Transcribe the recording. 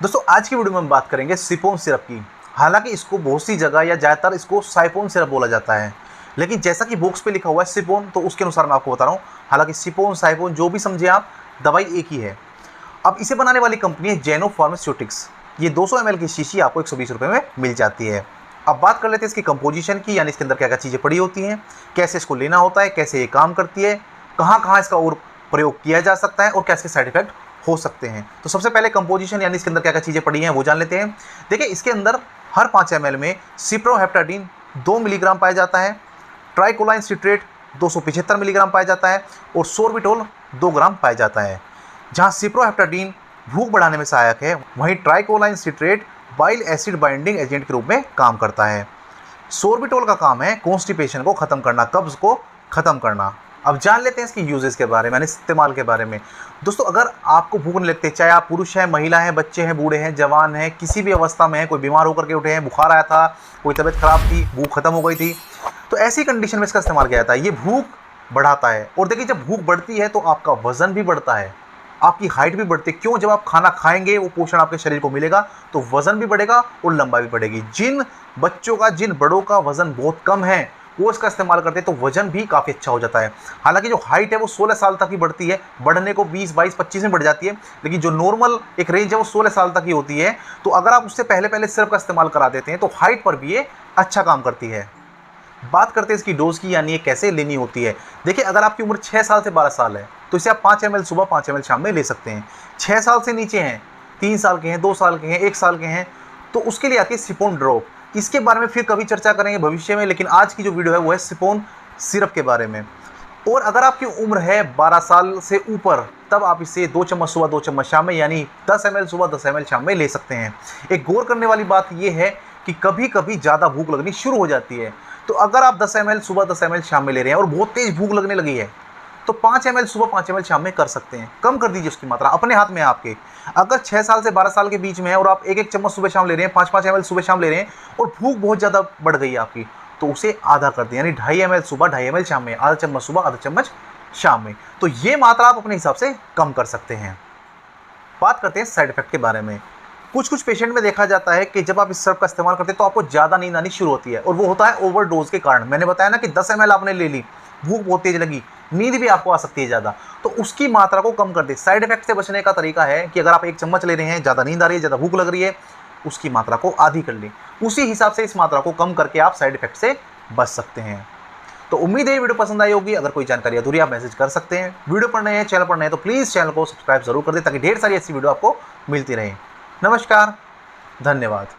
दोस्तों आज की वीडियो में हम बात करेंगे सिपोन सिरप की। हालांकि इसको बहुत सी जगह या ज़्यादातर इसको साइपोन सिरप बोला जाता है, लेकिन जैसा कि बॉक्स पे लिखा हुआ है सिपोन, तो उसके अनुसार मैं आपको बता रहा हूँ। हालांकि सिपोन साइपोन जो भी समझे आप, दवाई एक ही है। अब इसे बनाने वाली कंपनी है जेनो फार्मास्यूटिक्स। ये 200 ml की शीशी आपको 120 रुपये में मिल जाती है। अब बात कर लेते हैं इसकी कंपोजिशन की, यानी इसके अंदर क्या क्या चीज़ें पड़ी होती हैं, कैसे इसको लेना होता है, कैसे ये काम करती है, कहाँ कहाँ इसका और प्रयोग किया जा सकता है और क्या इसके साइड इफेक्ट हो सकते हैं। तो सबसे पहले कंपोजिशन यानी इसके अंदर क्या क्या चीज़ें पड़ी हैं वो जान लेते हैं। देखिए इसके अंदर हर 5 ml में सिप्रोहेप्टाडीन 2 मिलीग्राम पाया जाता है, ट्राइकोलाइन सिट्रेट 275 मिलीग्राम पाया जाता है और सोर्बिटोल 2 ग्राम पाया जाता है। जहाँ सिप्रोहेप्टाडीन भूख बढ़ाने में सहायक है, वहीं tricholine citrate bile acid binding agent के रूप में काम करता है। सोर्बिटोल का काम है कॉन्स्टिपेशन को ख़त्म करना, कब्ज़ को ख़त्म करना। अब जान लेते हैं इसकी यूजेस के बारे में, यानी इस्तेमाल के बारे में। दोस्तों अगर आपको भूख नहीं लगती, चाहे आप पुरुष हैं, महिला हैं, बच्चे हैं, बूढ़े हैं, जवान हैं, किसी भी अवस्था में हैं, कोई बीमार होकर के उठे हैं, बुखार आया था, कोई तबीयत ख़राब थी, भूख ख़त्म हो गई थी, तो ऐसी कंडीशन में इसका इस्तेमाल किया जाता है। ये भूख बढ़ाता है। और देखिए जब भूख बढ़ती है तो आपका वज़न भी बढ़ता है, आपकी हाइट भी बढ़ती है। क्यों? जब आप खाना खाएंगे वो पोषण आपके शरीर को मिलेगा तो वज़न भी बढ़ेगा और लंबाई भी बढ़ेगी। जिन बच्चों का, जिन बड़ों का वज़न बहुत कम है वो इसका इस्तेमाल करते हैं तो वजन भी काफ़ी अच्छा हो जाता है। हालांकि जो हाइट है वो 16 साल तक ही बढ़ती है, बढ़ने को 20, 22, 25 में बढ़ जाती है, लेकिन जो नॉर्मल एक रेंज है वो 16 साल तक ही होती है। तो अगर आप उससे पहले पहले सिरप का इस्तेमाल करा देते हैं तो हाइट पर भी ये अच्छा काम करती है। बात करते हैं इसकी डोज की, यानी ये कैसे लेनी होती है। देखिए अगर आपकी उम्र 6 साल से 12 साल है तो इसे आप 5 ml सुबह, 5 ml शाम में ले सकते हैं। 6 साल से नीचे हैं, 3 साल के हैं, 2 साल के हैं, 1 साल के हैं, तो उसके लिए आती है सिपोन ड्रॉप। इसके बारे में फिर कभी चर्चा करेंगे भविष्य में, लेकिन आज की जो वीडियो है वो है सिपोन सिरप के बारे में। और अगर आपकी उम्र है 12 साल से ऊपर तब आप इसे 2 चम्मच सुबह, 2 चम्मच शाम में, यानी 10 ml सुबह, 10 ml शाम में ले सकते हैं। एक गौर करने वाली बात यह है कि कभी कभी ज़्यादा भूख लगनी शुरू हो जाती है, तो अगर आप 10 ml सुबह, 10 ml शाम में ले रहे हैं और बहुत तेज़ भूख लगने लगी है तो 5 ml सुबह, 5 ml शाम में कर सकते हैं। कम कर दीजिए उसकी मात्रा, अपने हाथ में है आपके। अगर 6 साल से 12 साल के बीच में है और आप 1-1 चम्मच सुबह शाम ले रहे हैं, 5-5 ml सुबह शाम ले रहे हैं और भूख बहुत ज़्यादा बढ़ गई है आपकी, तो उसे आधा कर दें, यानी 2.5 ml सुबह, 2.5 ml शाम में, आधा चम्मच सुबह, आधा चम्मच शाम में। तो ये मात्रा आप अपने हिसाब से कम कर सकते हैं। बात करते हैं साइड इफेक्ट के बारे में। कुछ पेशेंट में देखा जाता है कि जब आप इस सिरप का इस्तेमाल करते हैं तो आपको ज़्यादा नींद आनी शुरू होती है, और वो होता है ओवरडोज के कारण। मैंने बताया ना कि 10 ml आपने ले ली, भूख बहुत तेज लगी, नींद भी आपको आ सकती है ज़्यादा, तो उसकी मात्रा को कम कर दे। साइड इफेक्ट से बचने का तरीका है कि अगर आप 1 चम्मच ले रहे हैं, ज़्यादा नींद आ रही है, ज़्यादा भूख लग रही है, उसकी मात्रा को आधी कर लें। उसी हिसाब से इस मात्रा को कम करके आप साइड इफेक्ट से बच सकते हैं। तो उम्मीद है वीडियो पसंद आई होगी। अगर कोई जानकारी अधूरी आप मैसेज कर सकते हैं। वीडियो पर नए हैं, चैनल पर नए हैं तो प्लीज़ चैनल को सब्सक्राइब जरूर कर दें ताकि ढेर सारी ऐसी वीडियो आपको मिलती रहे। नमस्कार, धन्यवाद।